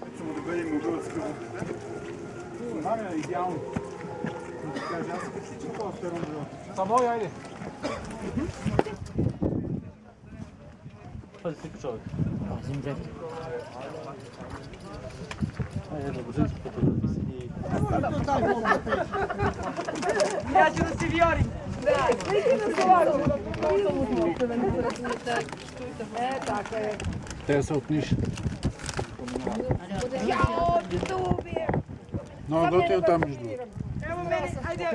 Recimo da gledamo Hrvatske vode. Namjena je idealno. Kaže, ja se posjećam kao ferom života. Samo ovaj, ajde. Pazi ti čovjek. Pazim dete. Ajde, jedno, živi se potrebno i... Ja ću da si vjorim. Tako je. Te se upniši. Jao, tu bi je. No, gotovo tamo ždu. Evo mene, ajde.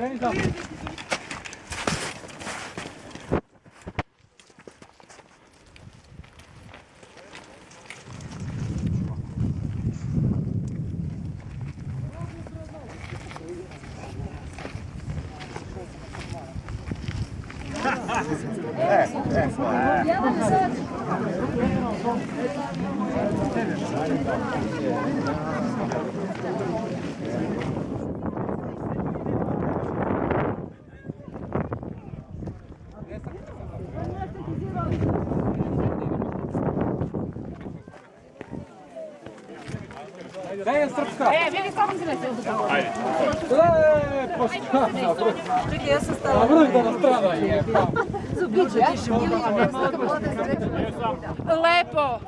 Gdje je Srpska? Vidi kako se neće. Lepo strana. Čekaj, ja sam stala. Vrh da nas strana je. Lepo.